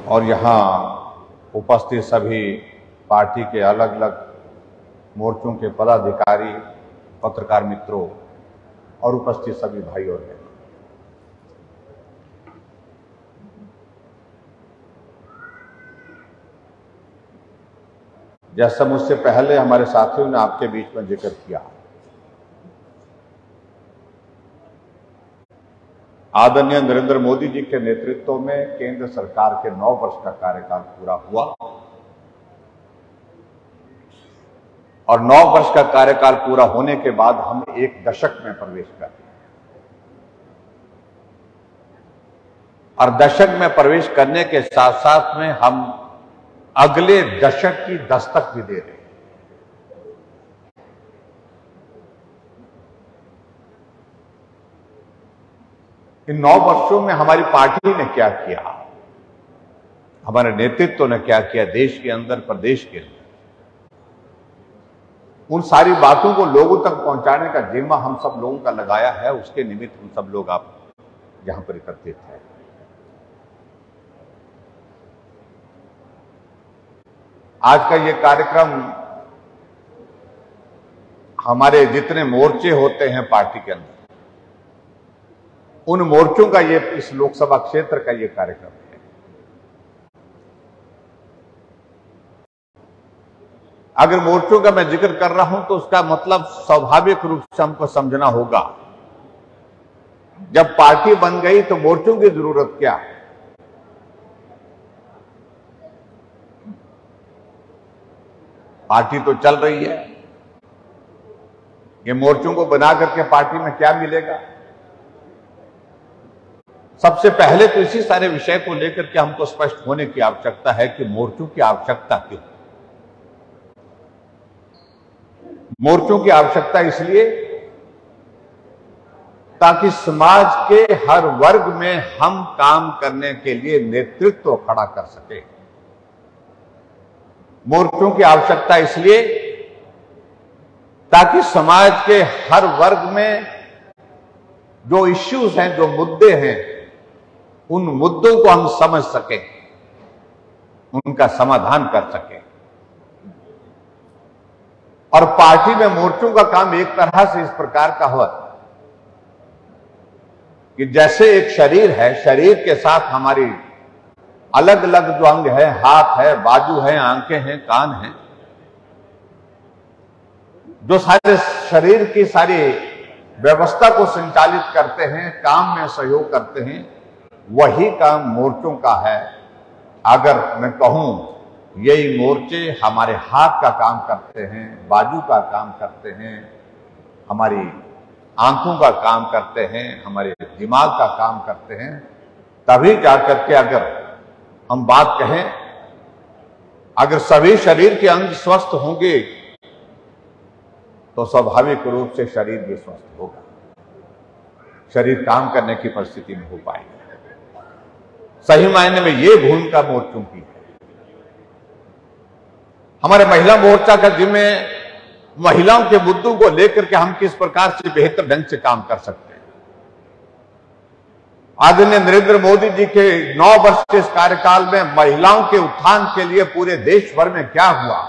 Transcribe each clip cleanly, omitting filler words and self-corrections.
और यहाँ उपस्थित सभी पार्टी के अलग अलग मोर्चों के पदाधिकारी, पत्रकार मित्रों और उपस्थित सभी भाई और बहनों, जैसा मुझसे पहले हमारे साथियों ने आपके बीच में जिक्र किया, आदरणीय नरेंद्र मोदी जी के नेतृत्व में केंद्र सरकार के 9 वर्ष का कार्यकाल पूरा हुआ और 9 वर्ष का कार्यकाल पूरा होने के बाद हम एक दशक में प्रवेश कर रहे हैं और दशक में प्रवेश करने के साथ साथ में हम अगले दशक की दस्तक भी दे रहे हैं। इन 9 वर्षों में हमारी पार्टी ने क्या किया, हमारे नेतृत्व ने क्या किया देश के अंदर, प्रदेश के अंदर, उन सारी बातों को लोगों तक पहुंचाने का जिम्मा हम सब लोगों का लगाया है। उसके निमित्त हम सब लोग आप यहां पर एकत्रित हैं। आज का ये कार्यक्रम हमारे जितने मोर्चे होते हैं पार्टी के अंदर, उन मोर्चों का ये, इस लोकसभा क्षेत्र का ये कार्यक्रम है। अगर मोर्चों का मैं जिक्र कर रहा हूं तो उसका मतलब स्वाभाविक रूप से हमको समझना होगा, जब पार्टी बन गई तो मोर्चों की जरूरत क्या है। पार्टी तो चल रही है, ये मोर्चों को बना करके पार्टी में क्या मिलेगा। सबसे पहले तो इसी सारे विषय को लेकर के हमको स्पष्ट होने की आवश्यकता है कि मोर्चों की आवश्यकता क्यों। मोर्चों की आवश्यकता इसलिए ताकि समाज के हर वर्ग में हम काम करने के लिए नेतृत्व खड़ा कर सके। मोर्चों की आवश्यकता इसलिए ताकि समाज के हर वर्ग में जो इश्यूज हैं, जो मुद्दे हैं, उन मुद्दों को हम समझ सकें, उनका समाधान कर सकें। और पार्टी में मोर्चों का काम एक तरह से इस प्रकार का हुआ कि जैसे एक शरीर है, शरीर के साथ हमारी अलग अलग जो अंग है, हाथ है, बाजू है, आंखें हैं, कान हैं, जो सारे शरीर की सारी व्यवस्था को संचालित करते हैं, काम में सहयोग करते हैं, वही काम मोर्चों का है। अगर मैं कहूं यही मोर्चे हमारे हाथ का काम करते हैं, बाजू का काम करते हैं, हमारी आंखों का काम करते हैं, हमारे दिमाग का काम करते हैं, तभी जाकर के अगर हम बात कहें, अगर सभी शरीर के अंग स्वस्थ होंगे तो स्वाभाविक रूप से शरीर भी स्वस्थ होगा, शरीर काम करने की परिस्थिति में हो पाएगा। सही मायने में ये भूमिका मोर्चों की है। हमारे महिला मोर्चा का जिम्मे महिलाओं के मुद्दों को लेकर के हम किस प्रकार से बेहतर ढंग से काम कर सकते हैं। आदरणीय नरेंद्र मोदी जी के 9 वर्ष के इस कार्यकाल में महिलाओं के उत्थान के लिए पूरे देश भर में क्या हुआ,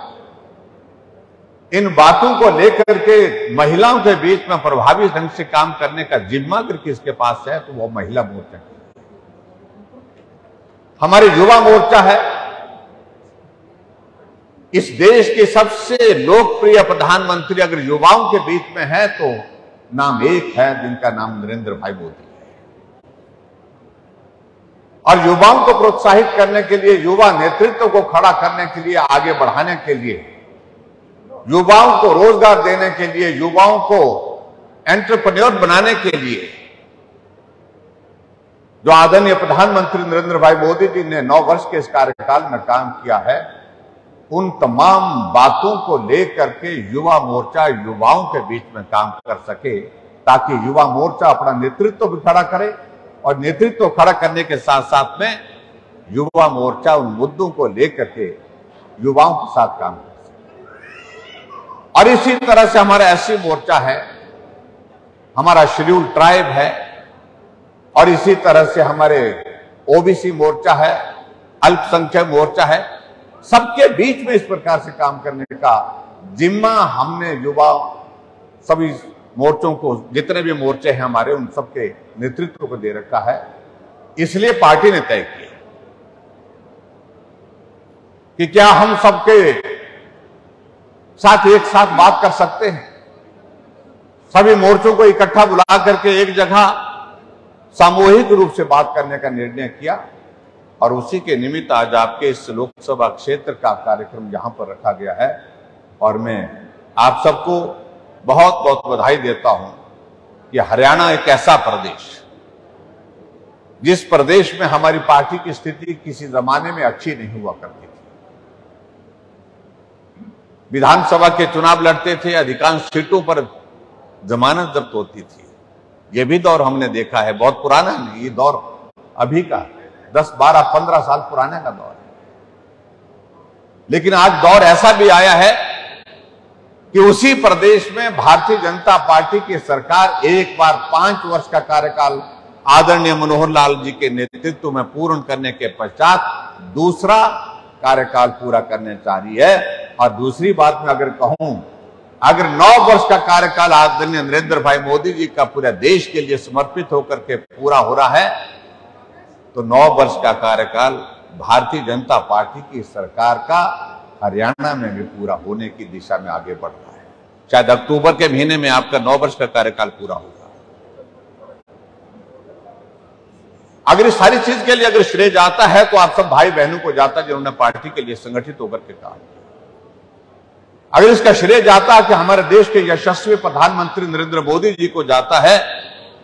इन बातों को लेकर के महिलाओं के बीच में प्रभावी ढंग से काम करने का जिम्मा अगर किसके पास है तो वो महिला मोर्चा है। हमारे युवा मोर्चा है। इस देश के सबसे लोकप्रिय प्रधानमंत्री अगर युवाओं के बीच में है तो नाम एक है, जिनका नाम नरेंद्र भाई मोदी है। और युवाओं को प्रोत्साहित करने के लिए, युवा नेतृत्व को खड़ा करने के लिए, आगे बढ़ाने के लिए, युवाओं को रोजगार देने के लिए, युवाओं को एंटरप्रेन्योर बनाने के लिए जो आदरणीय प्रधानमंत्री नरेंद्र भाई मोदी जी ने 9 वर्ष के इस कार्यकाल में काम किया है, उन तमाम बातों को लेकर के युवा मोर्चा युवाओं के बीच में काम कर सके, ताकि युवा मोर्चा अपना नेतृत्व भी खड़ा करे और नेतृत्व खड़ा करने के साथ साथ में युवा मोर्चा उन मुद्दों को लेकर के युवाओं के साथ काम कर सके। और इसी तरह से हमारा एससी मोर्चा है, हमारा शेड्यूल ट्राइब है, और इसी तरह से हमारे ओबीसी मोर्चा है, अल्पसंख्यक मोर्चा है, सबके बीच में इस प्रकार से काम करने का जिम्मा हमने युवा सभी मोर्चों को, जितने भी मोर्चे हैं हमारे, उन सबके नेतृत्व को दे रखा है। इसलिए पार्टी ने तय किया कि क्या हम सबके साथ एक साथ बात कर सकते हैं। सभी मोर्चों को इकट्ठा बुला करके एक जगह सामूहिक रूप से बात करने का निर्णय किया और उसी के निमित्त आज आपके इस लोकसभा क्षेत्र का कार्यक्रम यहां पर रखा गया है। और मैं आप सबको बहुत बहुत बधाई देता हूं कि हरियाणा एक ऐसा प्रदेश, जिस प्रदेश में हमारी पार्टी की स्थिति किसी जमाने में अच्छी नहीं हुआ करती थी। विधानसभा के चुनाव लड़ते थे, अधिकांश सीटों पर जमानत जब्त होती थी। यह भी दौर हमने देखा है, बहुत पुराना नहीं, ये दौर अभी का 10, 12, 15 साल पुराने का दौर है। लेकिन आज दौर ऐसा भी आया है कि उसी प्रदेश में भारतीय जनता पार्टी की सरकार एक बार 5 वर्ष का कार्यकाल आदरणीय मनोहर लाल जी के नेतृत्व में पूर्ण करने के पश्चात दूसरा कार्यकाल पूरा करने जा रही है। और दूसरी बात में अगर कहूं, अगर 9 वर्ष का कार्यकाल आदरणीय नरेंद्र भाई मोदी जी का पूरे देश के लिए समर्पित होकर के पूरा हो रहा है, तो 9 वर्ष का कार्यकाल भारतीय जनता पार्टी की सरकार का हरियाणा में भी पूरा होने की दिशा में आगे बढ़ रहा है। शायद अक्टूबर के महीने में आपका 9 वर्ष का कार्यकाल पूरा होगा। अगर इस सारी चीज के लिए अगर श्रेय जाता है तो आप सब भाई बहनों को जाता है जिन्होंने पार्टी के लिए संगठित होकर के काम किया। अगर इसका श्रेय जाता है कि हमारे देश के यशस्वी प्रधानमंत्री नरेंद्र मोदी जी को जाता है,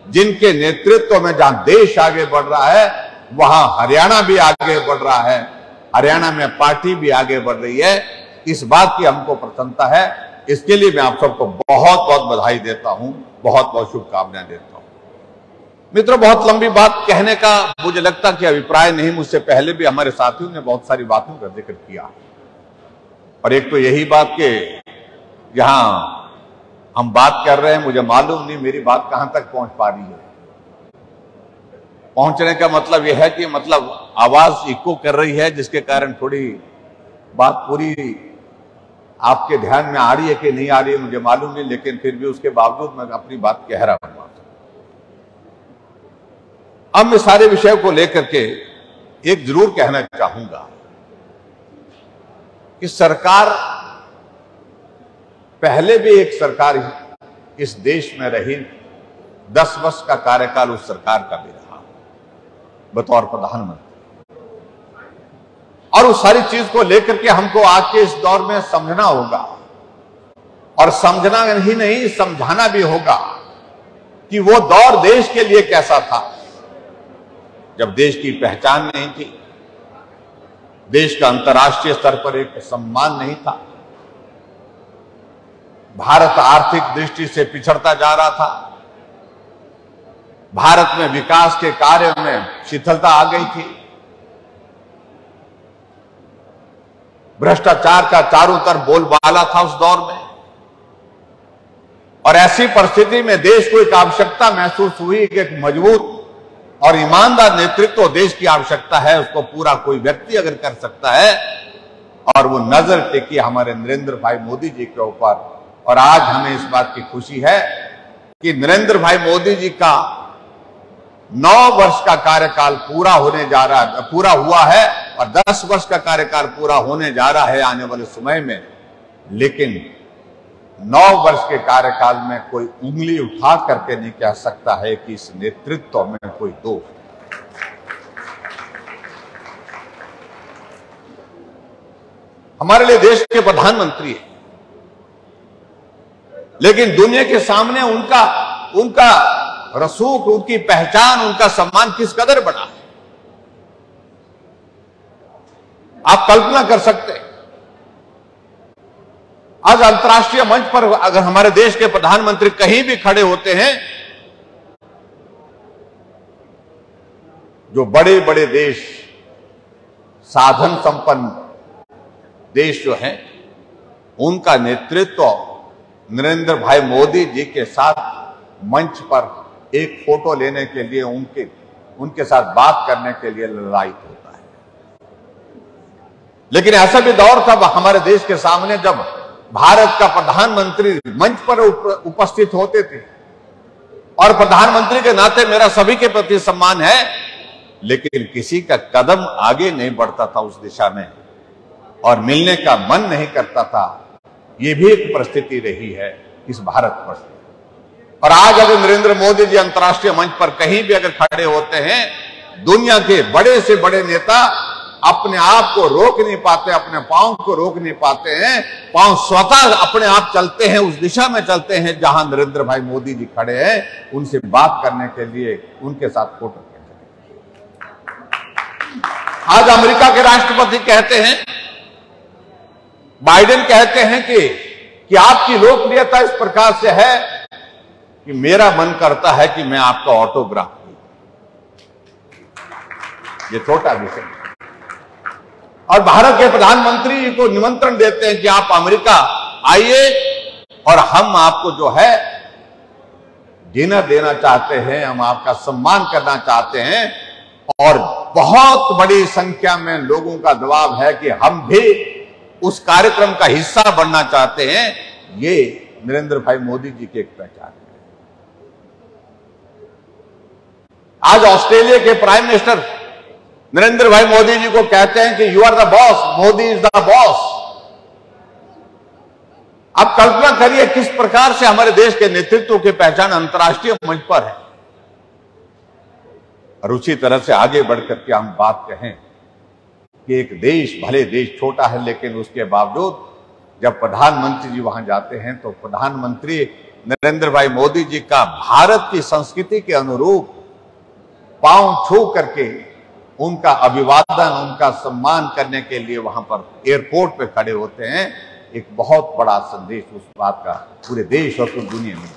जिनके नेतृत्व में जहां देश आगे बढ़ रहा है वहां हरियाणा भी आगे बढ़ रहा है, हरियाणा में पार्टी भी आगे बढ़ रही है। इस बात की हमको प्रसन्नता है। इसके लिए मैं आप सबको बहुत बहुत बधाई देता हूं, बहुत बहुत शुभकामनाएं देता हूं। मित्रों, बहुत लंबी बात कहने का मुझे लगता कि अभिप्राय नहीं। मुझसे पहले भी हमारे साथियों ने बहुत सारी बातों का जिक्र किया और एक तो यही बात कि जहां हम बात कर रहे हैं, मुझे मालूम नहीं मेरी बात कहां तक पहुंच पा रही है। पहुंचने का मतलब यह है कि आवाज इको कर रही है, जिसके कारण थोड़ी बात पूरी आपके ध्यान में आ रही है कि नहीं आ रही है मुझे मालूम नहीं, लेकिन फिर भी उसके बावजूद मैं अपनी बात कह रहा हूं। अब मैं सारे विषय को लेकर के एक जरूर कहना चाहूंगा कि सरकार, पहले भी एक सरकार इस देश में रही, 10 वर्ष का कार्यकाल उस सरकार का भी रहा बतौर प्रधानमंत्री। और उस सारी चीज को लेकर के हमको आज के इस दौर में समझना होगा, और समझना ही नहीं समझाना भी होगा कि वो दौर देश के लिए कैसा था, जब देश की पहचान नहीं थी, देश का अंतर्राष्ट्रीय स्तर पर एक सम्मान नहीं था, भारत आर्थिक दृष्टि से पिछड़ता जा रहा था, भारत में विकास के कार्य में शिथिलता आ गई थी, भ्रष्टाचार का चारों तरफ बोलबाला था उस दौर में। और ऐसी परिस्थिति में देश को एक आवश्यकता महसूस हुई कि एक मजबूत और ईमानदार नेतृत्व देश की आवश्यकता है। उसको पूरा कोई व्यक्ति अगर कर सकता है, और वो नजर टेकी हमारे नरेंद्र भाई मोदी जी के ऊपर। और आज हमें इस बात की खुशी है कि नरेंद्र भाई मोदी जी का 9 वर्ष का कार्यकाल पूरा हुआ है और 10 वर्ष का कार्यकाल पूरा होने जा रहा है आने वाले समय में। लेकिन 9 वर्ष के कार्यकाल में कोई उंगली उठा करके नहीं कह सकता है कि इस नेतृत्व में कोई दोष। हमारे लिए देश के प्रधानमंत्री हैं, लेकिन दुनिया के सामने उनका रसूख, उनकी पहचान, उनका सम्मान किस कदर बड़ा है, आप कल्पना कर सकते हैं। आज अंतर्राष्ट्रीय मंच पर अगर हमारे देश के प्रधानमंत्री कहीं भी खड़े होते हैं, जो बड़े बड़े देश, साधन संपन्न देश जो हैं, उनका नेतृत्व नरेंद्र भाई मोदी जी के साथ मंच पर एक फोटो लेने के लिए, उनके साथ बात करने के लिए ललायित होता है। लेकिन ऐसा भी दौर था हमारे देश के सामने जब भारत का प्रधानमंत्री मंच पर उपस्थित होते थे, और प्रधानमंत्री के नाते मेरा सभी के प्रति सम्मान है, लेकिन किसी का कदम आगे नहीं बढ़ता था उस दिशा में, और मिलने का मन नहीं करता था। यह भी एक परिस्थिति रही है इस भारत पर। और आज अगर नरेंद्र मोदी जी अंतर्राष्ट्रीय मंच पर कहीं भी अगर खड़े होते हैं, दुनिया के बड़े से बड़े नेता अपने आप को रोक नहीं पाते, अपने पांव को रोक नहीं पाते हैं। पांव स्वतः अपने आप चलते हैं, उस दिशा में चलते हैं जहां नरेंद्र भाई मोदी जी खड़े हैं, उनसे बात करने के लिए, उनके साथ फोटो खींचने। आज अमेरिका के राष्ट्रपति कहते हैं, बाइडेन कहते हैं कि आपकी लोकप्रियता इस प्रकार से है कि मेरा मन करता है कि मैं आपका ऑटोग्राफ दूं। ये छोटा विषय है। और भारत के प्रधानमंत्री को निमंत्रण देते हैं कि आप अमेरिका आइए और हम आपको जो है डिनर देना चाहते हैं, हम आपका सम्मान करना चाहते हैं। और बहुत बड़ी संख्या में लोगों का दबाव है कि हम भी उस कार्यक्रम का हिस्सा बनना चाहते हैं। ये नरेंद्र भाई मोदी जी की एक पहचान है। आज ऑस्ट्रेलिया के प्राइम मिनिस्टर नरेंद्र भाई मोदी जी को कहते हैं कि you are the boss, Modi is the boss. आप कल्पना करिए किस प्रकार से हमारे देश के नेतृत्व की पहचान अंतर्राष्ट्रीय मंच पर है। और उसी तरह से आगे बढ़कर के हम बात कहें कि एक देश, भले देश छोटा है, लेकिन उसके बावजूद जब प्रधानमंत्री जी वहां जाते हैं तो प्रधानमंत्री नरेंद्र भाई मोदी जी का भारत की संस्कृति के अनुरूप पांव छू करके उनका अभिवादन, उनका सम्मान करने के लिए वहां पर एयरपोर्ट पे खड़े होते हैं। एक बहुत बड़ा संदेश उस बात का पूरे देश और पूरी दुनिया में।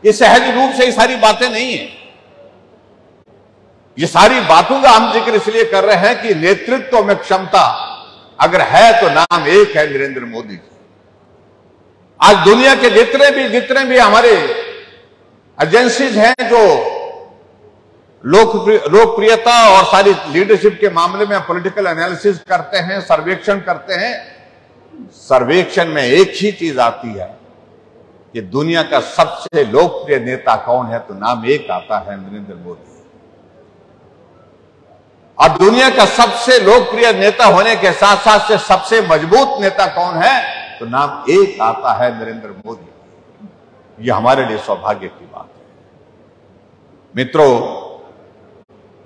ये सहज रूप से ये सारी बातें नहीं है। ये सारी बातों का हम जिक्र इसलिए कर रहे हैं कि नेतृत्व में क्षमता अगर है तो नाम एक है, नरेंद्र मोदी जी। आज दुनिया के जितने भी हमारे एजेंसीज हैं जो लोकप्रियता और सारी लीडरशिप के मामले में पॉलिटिकल एनालिसिस करते हैं, सर्वेक्षण करते हैं, सर्वेक्षण में एक ही चीज आती है कि दुनिया का सबसे लोकप्रिय नेता कौन है, तो नाम एक आता है, नरेंद्र मोदी। और दुनिया का सबसे लोकप्रिय नेता होने के साथ साथ से सबसे मजबूत नेता कौन है, तो नाम एक आता है, नरेंद्र मोदी। यह हमारे लिए सौभाग्य की बात है। मित्रों,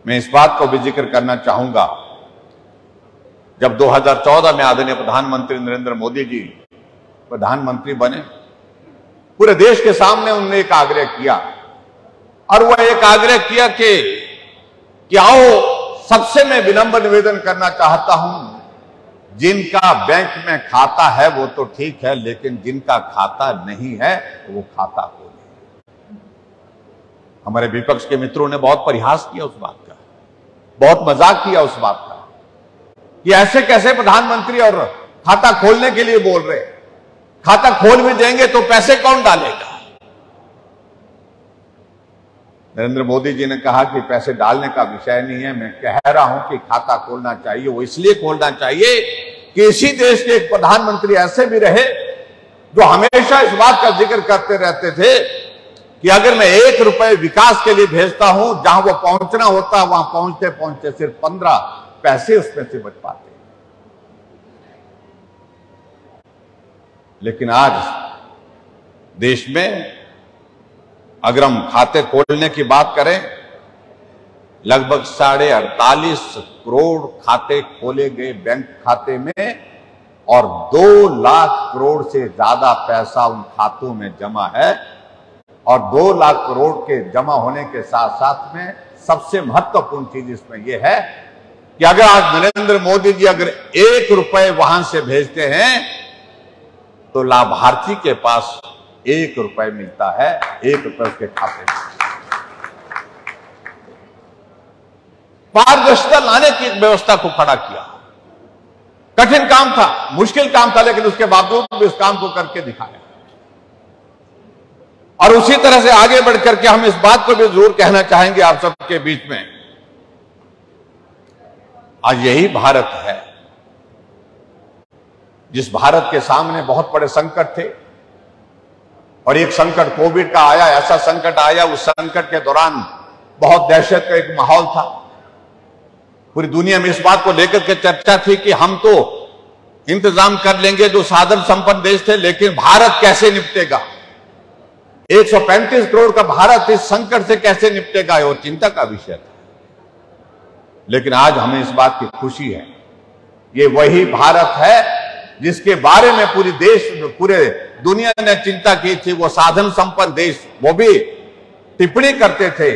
मैं इस बात को भी जिक्र करना चाहूंगा, जब 2014 में आदरणीय प्रधानमंत्री नरेंद्र मोदी जी प्रधानमंत्री बने, पूरे देश के सामने उन्होंने एक आग्रह किया, और वह एक आग्रह किया कि आओ, सबसे मैं विनम्र निवेदन करना चाहता हूं, जिनका बैंक में खाता है वो तो ठीक है, लेकिन जिनका खाता नहीं है वो खाता खोले। हमारे विपक्ष के मित्रों ने बहुत परिहास किया उस बात का, बहुत मजाक किया उस बात का कि ऐसे कैसे प्रधानमंत्री और खाता खोलने के लिए बोल रहे, खाता खोल भी देंगे तो पैसे कौन डालेगा। नरेंद्र मोदी जी ने कहा कि पैसे डालने का विषय नहीं है, मैं कह रहा हूं कि खाता खोलना चाहिए। वो इसलिए खोलना चाहिए कि इसी देश के एक प्रधानमंत्री ऐसे भी रहे जो हमेशा इस बात का जिक्र करते रहते थे कि अगर मैं 1 रुपए विकास के लिए भेजता हूं, जहां वो पहुंचना होता है वहां पहुंचते पहुंचते सिर्फ 15 पैसे उसमें से बच पाते। लेकिन आज देश में अगर हम खाते खोलने की बात करें, लगभग 48.5 करोड़ खाते खोले गए बैंक खाते में, और 2 लाख करोड़ से ज्यादा पैसा उन खातों में जमा है। और 2 लाख करोड़ के जमा होने के साथ साथ में सबसे महत्वपूर्ण चीज इसमें यह है कि अगर आज नरेंद्र मोदी जी अगर 1 रुपए वहां से भेजते हैं तो लाभार्थी के पास 1 रुपए मिलता है, 1 रुपए उसके खाते में। पारदर्शिता लाने की व्यवस्था को खड़ा किया। कठिन काम था, मुश्किल काम था, लेकिन उसके बावजूद भी उस काम को करके दिखाया। और उसी तरह से आगे बढ़कर के हम इस बात को भी जरूर कहना चाहेंगे आप सबके बीच में, आज यही भारत है जिस भारत के सामने बहुत बड़े संकट थे, और एक संकट कोविड का आया, ऐसा संकट आया, उस संकट के दौरान बहुत दहशत का एक माहौल था। पूरी दुनिया में इस बात को लेकर के चर्चा थी कि हम तो इंतजाम कर लेंगे, जो साधन संपन्न देश थे, लेकिन भारत कैसे निपटेगा, 135 करोड़ का भारत इस संकट से कैसे निपटेगा, और चिंता का विषय था। लेकिन आज हमें इस बात की खुशी है, ये वही भारत है जिसके बारे में पूरे दुनिया ने चिंता की थी। वो साधन संपन्न देश, वो भी टिप्पणी करते थे,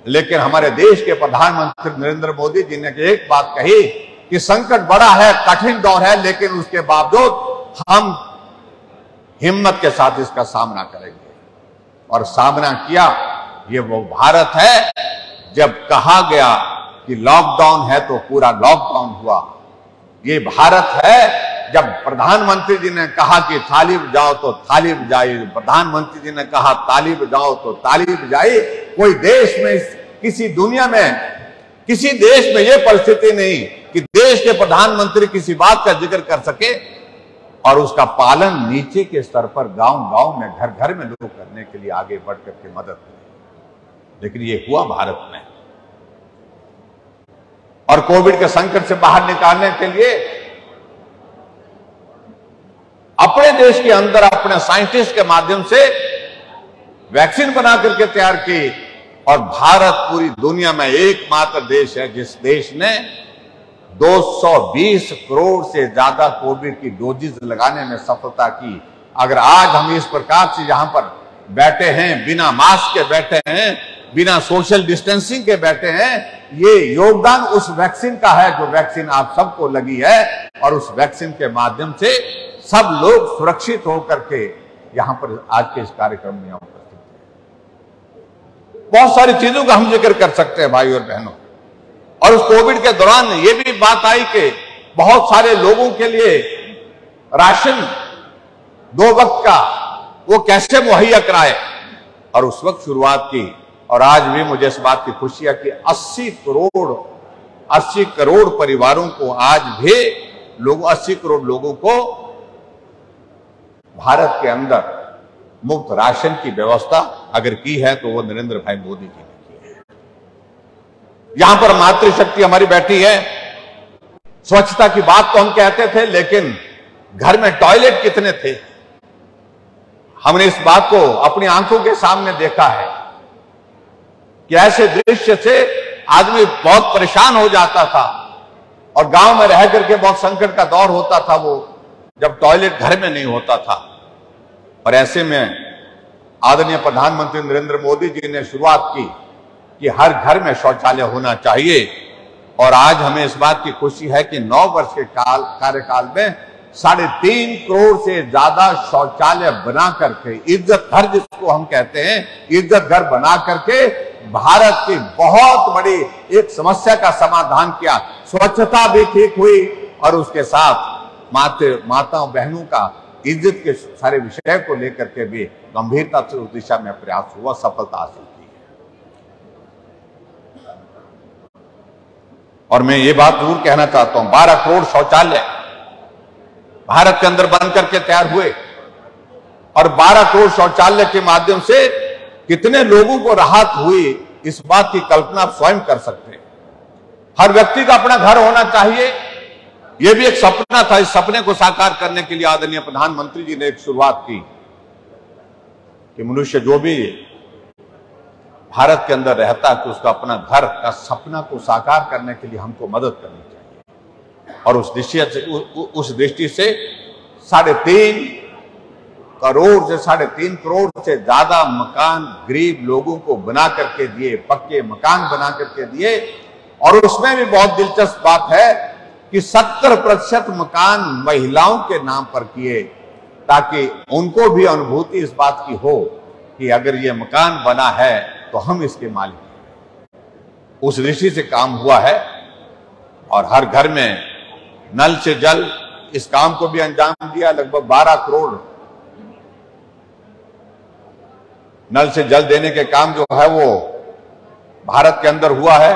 लेकिन हमारे देश के प्रधानमंत्री नरेंद्र मोदी जी ने एक बात कही कि संकट बड़ा है, कठिन दौर है, लेकिन उसके बावजूद हम हिम्मत के साथ इसका सामना करेंगे, और सामना किया। ये वो भारत है जब कहा गया कि लॉकडाउन है तो पूरा लॉकडाउन हुआ। ये भारत है जब प्रधानमंत्री जी ने कहा कि थाली बजाओ तो थाली बजाई, प्रधानमंत्री जी ने कहा ताली बजाओ तो ताली बजाई। कोई देश में, किसी दुनिया में, किसी देश में यह परिस्थिति नहीं कि देश के प्रधानमंत्री किसी बात का जिक्र कर सके और उसका पालन नीचे के स्तर पर, गांव-गांव में, घर-घर में लोग करने के लिए आगे बढ़ करके मदद करें। लेकिन ये हुआ भारत में। और कोविड के संकट से बाहर निकालने के लिए अपने देश के अंदर अपने साइंटिस्ट के माध्यम से वैक्सीन बना करके तैयार की, और भारत पूरी दुनिया में एकमात्र देश है जिस देश ने 220 करोड़ से ज्यादा कोविड की डोजेज लगाने में सफलता की। अगर आज हम इस प्रकार से यहां पर बैठे हैं, बिना मास्क के बैठे हैं, बिना सोशल डिस्टेंसिंग के बैठे हैं, ये योगदान उस वैक्सीन का है जो वैक्सीन आप सबको लगी है, और उस वैक्सीन के माध्यम से सब लोग सुरक्षित होकर के यहां पर आज के इस कार्यक्रम में उपस्थित हैं। बहुत सारी चीजों का हम जिक्र कर सकते हैं भाई और बहनों। और उस कोविड के दौरान ये भी बात आई कि बहुत सारे लोगों के लिए राशन 2 वक्त का वो कैसे मुहैया कराए, और उस वक्त शुरुआत की। और आज भी मुझे इस बात की खुशी है कि 80 करोड़ परिवारों को, आज भी लोग 80 करोड़ लोगों को भारत के अंदर मुफ्त राशन की व्यवस्था अगर की है तो वो नरेंद्र भाई मोदी जी ने की है। यहां पर मातृशक्ति हमारी बैठी है। स्वच्छता की बात तो हम कहते थे, लेकिन घर में टॉयलेट कितने थे? हमने इस बात को अपनी आंखों के सामने देखा है कि ऐसे दृश्य से आदमी बहुत परेशान हो जाता था, और गांव में रह करके बहुत संकट का दौर होता था वो, जब टॉयलेट घर में नहीं होता था। और ऐसे में आदरणीय प्रधानमंत्री नरेंद्र मोदी जी ने शुरुआत की कि हर घर में शौचालय होना चाहिए। और आज हमें इस बात की खुशी है कि 9 वर्ष के कार्यकाल में 3.5 करोड़ से ज्यादा शौचालय बना करके, इज्जत घर जिसको हम कहते हैं, इज्जत घर बना करके भारत की बहुत बड़ी एक समस्या का समाधान किया। स्वच्छता भी ठीक हुई, और उसके साथ माताओं बहनों का इज्जत के सारे विषय को लेकर के भी गंभीरता से उस दिशा में प्रयास हुआ, सफलता हासिल की है। और मैं ये बात जरूर कहना चाहता हूं, 12 करोड़ शौचालय भारत के अंदर बन करके तैयार हुए, और 12 करोड़ शौचालय के माध्यम से कितने लोगों को राहत हुई, इस बात की कल्पना आप स्वयं कर सकते हैं। हर व्यक्ति का अपना घर होना चाहिए, यह भी एक सपना था। इस सपने को साकार करने के लिए आदरणीय प्रधानमंत्री जी ने एक शुरुआत की कि मनुष्य जो भी भारत के अंदर रहता है कि उसका अपना घर का सपना को साकार करने के लिए हमको मदद करनी चाहिए। और उस दृष्टि से 3.5 करोड़ से 3.5 करोड़ से ज्यादा मकान गरीब लोगों को बना करके दिए, पक्के मकान बना करके दिए। और उसमें भी बहुत दिलचस्प बात है कि 70% मकान महिलाओं के नाम पर किए, ताकि उनको भी अनुभूति इस बात की हो कि अगर ये मकान बना है तो हम इसके मालिक हैं। उस दृष्टि से काम हुआ है। और हर घर में नल से जल, इस काम को भी अंजाम दिया। लगभग 12 करोड़ नल से जल देने के काम जो है वो भारत के अंदर हुआ है।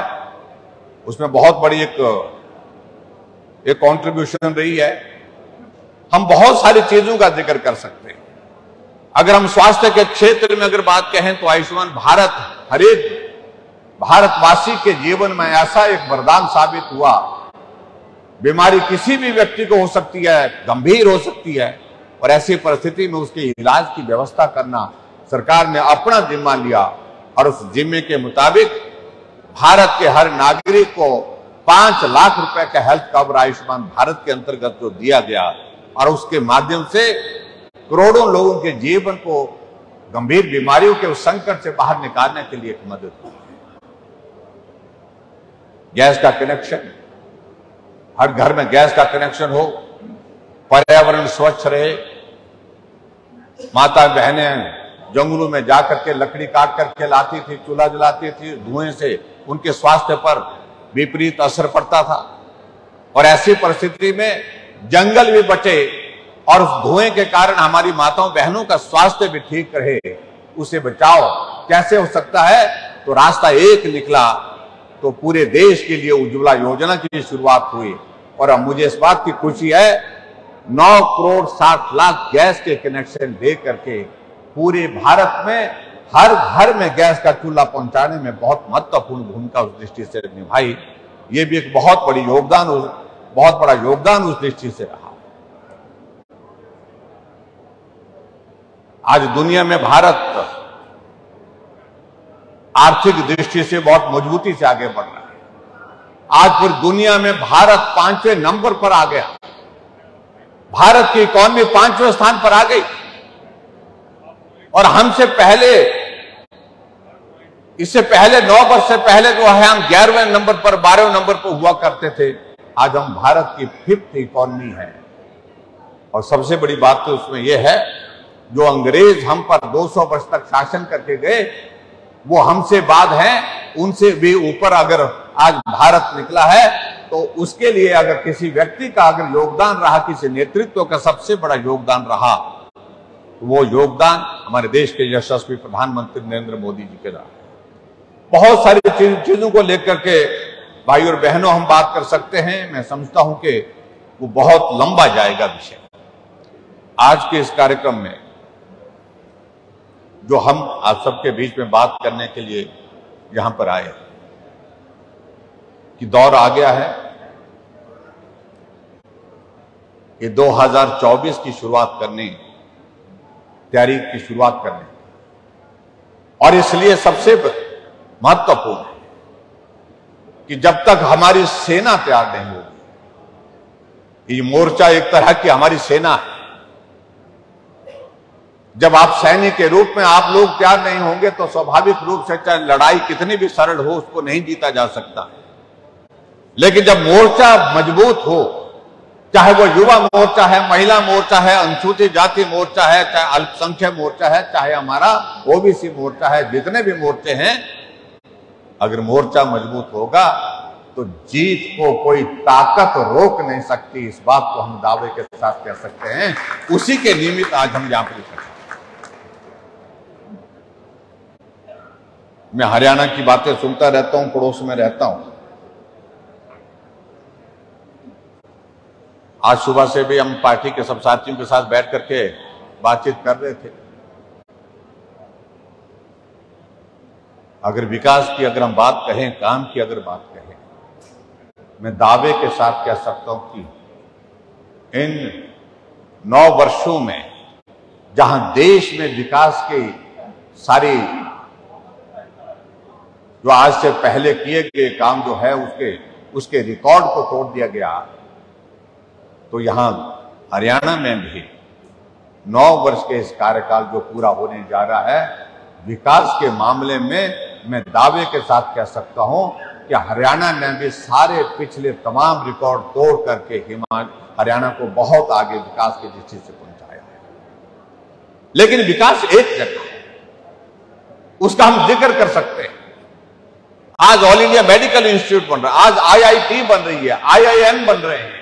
उसमें बहुत बड़ी एक एक कंट्रीब्यूशन रही है। हम बहुत सारी चीजों का जिक्र कर सकते हैं। अगर हम स्वास्थ्य के क्षेत्र में अगर बात कहें तो आयुष्मान भारत हर एक भारतवासी के जीवन में ऐसा एक वरदान साबित हुआ। बीमारी किसी भी व्यक्ति को हो सकती है, गंभीर हो सकती है, और ऐसी परिस्थिति में उसके इलाज की व्यवस्था करना सरकार ने अपना जिम्मा लिया, और उस जिम्मे के मुताबिक भारत के हर नागरिक को 5 लाख रुपए का हेल्थ कवर आयुष्मान भारत के अंतर्गत जो दिया गया, और उसके माध्यम से करोड़ों लोगों के जीवन को गंभीर बीमारियों के उस संकट से बाहर निकालने के लिए एक मदद हुई। गैस का कनेक्शन, हर घर में गैस का कनेक्शन हो, पर्यावरण स्वच्छ रहे, माता बहनें जंगलों में जाकर के लकड़ी काट करके लाती थी, चूल्हा जलाती थी, धुएं से उनके स्वास्थ्य पर विपरीत असर पड़ता था, और ऐसी परिस्थिति में जंगल भी बचे और उस धुएं के कारण हमारी माताओं बहनों का स्वास्थ्य भी ठीक रहे। उसे बचाओ कैसे हो सकता है? तो रास्ता एक निकला, तो पूरे देश के लिए उज्ज्वला योजना की शुरुआत हुई, और अब मुझे इस बात की खुशी है 9 करोड़ 60 लाख गैस के कनेक्शन दे करके पूरे भारत में हर घर में गैस का चूल्हा पहुंचाने में बहुत महत्वपूर्ण भूमिका उस दृष्टि से निभाई। ये भी एक बहुत बड़ा योगदान उस दृष्टि से रहा। आज दुनिया में भारत आर्थिक दृष्टि से बहुत मजबूती से आगे बढ़ रहा है। आज पूरी दुनिया में भारत 5वें नंबर पर आ गया। भारत की इकॉनमी 5वें स्थान पर आ गई, और हमसे पहले, इससे पहले 9 वर्ष से पहले जो है हम 11वें नंबर पर, 12वें नंबर पर हुआ करते थे। आज हम भारत की 5th इकॉनमी है। और सबसे बड़ी बात तो उसमें यह है, जो अंग्रेज हम पर 200 वर्ष तक शासन करके गए, वो हमसे बाद हैं, उनसे भी ऊपर अगर आज भारत निकला है, तो उसके लिए अगर किसी व्यक्ति का अगर योगदान रहा, किसी नेतृत्व का सबसे बड़ा योगदान रहा, तो वो योगदान हमारे देश के यशस्वी प्रधानमंत्री नरेंद्र मोदी जी के रहा। बहुत सारी चीजों को लेकर के भाई और बहनों हम बात कर सकते हैं। मैं समझता हूं कि वो बहुत लंबा जाएगा विषय। आज के इस कार्यक्रम में जो हम आप सबके बीच में बात करने के लिए यहां पर आए कि दौर आ गया है कि 2024 की शुरुआत करनी, तैयारी की शुरुआत करनी, और इसलिए सबसे महत्वपूर्ण है कि जब तक हमारी सेना तैयार नहीं होगी, ये मोर्चा एक तरह की हमारी सेना है। जब आप सैनिक के रूप में आप लोग तैयार नहीं होंगे तो स्वाभाविक रूप से चाहे लड़ाई कितनी भी सरल हो, उसको नहीं जीता जा सकता। लेकिन जब मोर्चा मजबूत हो, चाहे वो युवा मोर्चा है, महिला मोर्चा है, अनुसूचित जाति मोर्चा है, चाहे अल्पसंख्यक मोर्चा है, चाहे हमारा ओबीसी मोर्चा है, जितने भी मोर्चे हैं, अगर मोर्चा मजबूत होगा तो जीत को कोई ताकत रोक नहीं सकती। इस बात को हम दावे के साथ कह सकते हैं। उसी के निमित्त आज हम यहां पर मैं हरियाणा की बातें सुनता रहता हूं, पड़ोस में रहता हूं। आज सुबह से भी हम पार्टी के सब साथियों के साथ बैठ करके बातचीत कर रहे थे। अगर विकास की अगर हम बात कहें, काम की अगर बात कहें, मैं दावे के साथ कह सकता हूं कि इन 9 वर्षों में जहां देश में विकास की सारी जो आज से पहले किए गए काम जो है उसके रिकॉर्ड को तोड़ दिया गया, तो यहां हरियाणा में भी 9 वर्ष के इस कार्यकाल जो पूरा होने जा रहा है, विकास के मामले में मैं दावे के साथ कह सकता हूं कि हरियाणा ने भी सारे पिछले तमाम रिकॉर्ड तोड़ करके हरियाणा को बहुत आगे विकास की दृष्टि से पहुंचाया है। लेकिन विकास एक जगह है, उसका हम जिक्र कर सकते हैं। आज ऑल इंडिया मेडिकल इंस्टीट्यूट बन रहा है, आज IIT बन रही है, IIM बन रहे हैं,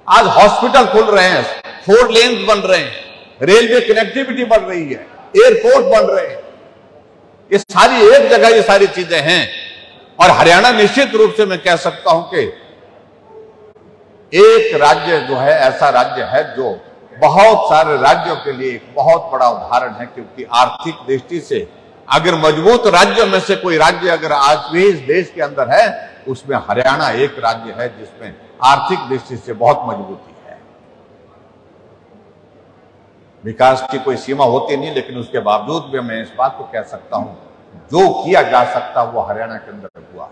आज हॉस्पिटल खुल रहे हैं, 4 लेन्स बन रहे हैं, रेलवे कनेक्टिविटी बढ़ रही है, एयरपोर्ट बन रहे हैं। ये सारी एक जगह ये सारी चीजें हैं, और हरियाणा निश्चित रूप से मैं कह सकता हूं कि एक राज्य जो है ऐसा राज्य है जो बहुत सारे राज्यों के लिए एक बहुत बड़ा उदाहरण है, क्योंकि आर्थिक दृष्टि से अगर मजबूत राज्यों में से कोई राज्य अगर आज भी इस देश के अंदर है, उसमें हरियाणा एक राज्य है जिसमें आर्थिक दृष्टि से बहुत मजबूती है। विकास की कोई सीमा होती नहीं, लेकिन उसके बावजूद भी मैं इस बात को कह सकता हूं, जो किया जा सकता वो हरियाणा के अंदर हुआ है।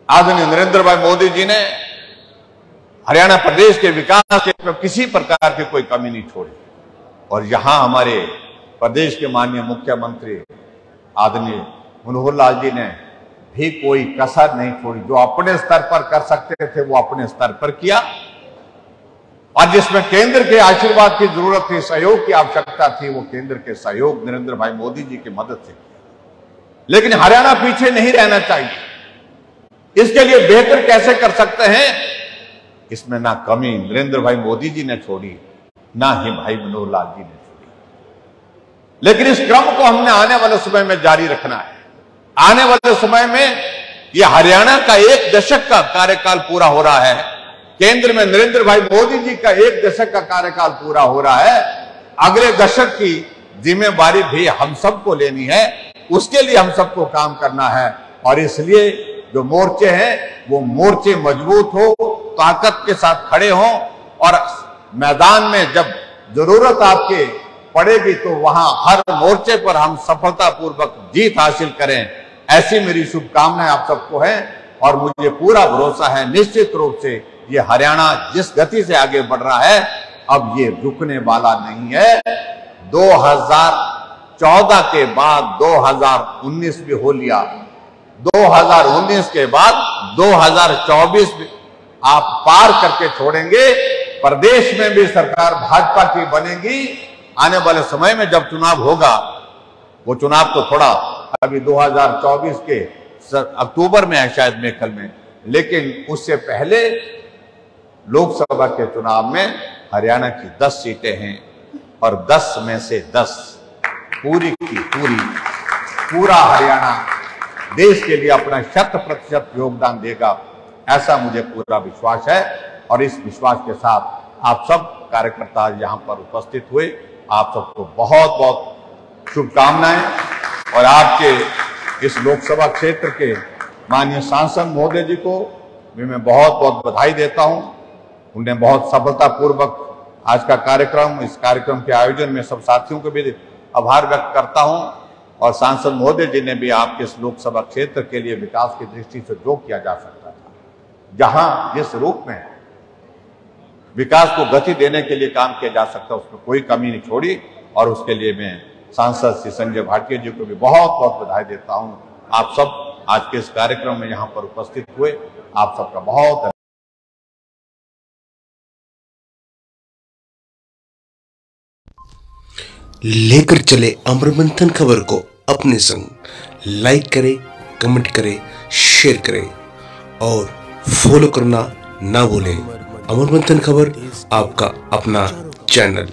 आदरणीय नरेंद्र भाई मोदी जी ने हरियाणा प्रदेश के विकास के किसी प्रकार की कोई कमी नहीं छोड़ी, और यहां हमारे प्रदेश के माननीय मुख्यमंत्री आदरणीय मनोहर लाल जी ने भी कोई कसर नहीं छोड़ी। जो अपने स्तर पर कर सकते थे वो अपने स्तर पर किया, और जिसमें केंद्र के आशीर्वाद की जरूरत थी, सहयोग की आवश्यकता थी, वो केंद्र के सहयोग नरेंद्र भाई मोदी जी की मदद से किया। लेकिन हरियाणा पीछे नहीं रहना चाहिए। इसके लिए बेहतर कैसे कर सकते हैं, इसमें ना कमी नरेंद्र भाई मोदी जी ने छोड़ी, ना ही भाई मनोहर लाल जी ने छोड़ी। लेकिन इस क्रम को हमने आने वाले समय में जारी रखना है। आने वाले समय में यह हरियाणा का 1 दशक का कार्यकाल पूरा हो रहा है, केंद्र में नरेंद्र भाई मोदी जी का 1 दशक का कार्यकाल पूरा हो रहा है। अगले दशक की जिम्मेवारी भी हम सबको लेनी है, उसके लिए हम सबको काम करना है। और इसलिए जो मोर्चे हैं वो मोर्चे मजबूत हो, ताकत के साथ खड़े हों, और मैदान में जब जरूरत आपके पड़ेगी तो वहां हर मोर्चे पर हम सफलतापूर्वक जीत हासिल करें, ऐसी मेरी शुभकामनाएं आप सबको है। और मुझे पूरा भरोसा है निश्चित रूप से ये हरियाणा जिस गति से आगे बढ़ रहा है, अब ये रुकने वाला नहीं है। 2014 के बाद 2019 भी हो लिया, 2019 के बाद 2024 आप पार करके छोड़ेंगे। प्रदेश में भी सरकार भाजपा की बनेगी। आने वाले समय में जब चुनाव होगा, वो चुनाव तो थोड़ा अभी 2024 के अक्टूबर में है शायद मेकल में, लेकिन उससे पहले लोकसभा के चुनाव में हरियाणा की 10 सीटें हैं, और 10 में से 10 पूरी की पूरा हरियाणा देश के लिए अपना 100% योगदान देगा, ऐसा मुझे पूरा विश्वास है। और इस विश्वास के साथ आप सब कार्यकर्ता यहां पर उपस्थित हुए, आप सबको बहुत बहुत शुभकामनाएं। और आपके इस लोकसभा क्षेत्र के माननीय सांसद महोदय जी को भी मैं बहुत बहुत बधाई देता हूं। उन्हें बहुत सफलतापूर्वक आज का कार्यक्रम, इस कार्यक्रम के आयोजन में सब साथियों को भी आभार व्यक्त करता हूं। और सांसद महोदय जी ने भी आपके इस लोकसभा क्षेत्र के लिए विकास की दृष्टि से जो किया जा सकता था, जहां जिस रूप में विकास को गति देने के लिए काम किया जा सकता, उसमें कोई कमी नहीं छोड़ी। और उसके लिए मैं सांसद श्री संजय भाटिया जी को भी बहुत बहुत बधाई देता हूं। आप सब आज के इस कार्यक्रम में यहां पर उपस्थित हुए, आप सबका बहुत लेकर चले अमर मंथन खबर को अपने संग। लाइक करें, कमेंट करें, शेयर करें और फॉलो करना ना भूलें। अमर मंथन खबर आपका अपना चैनल।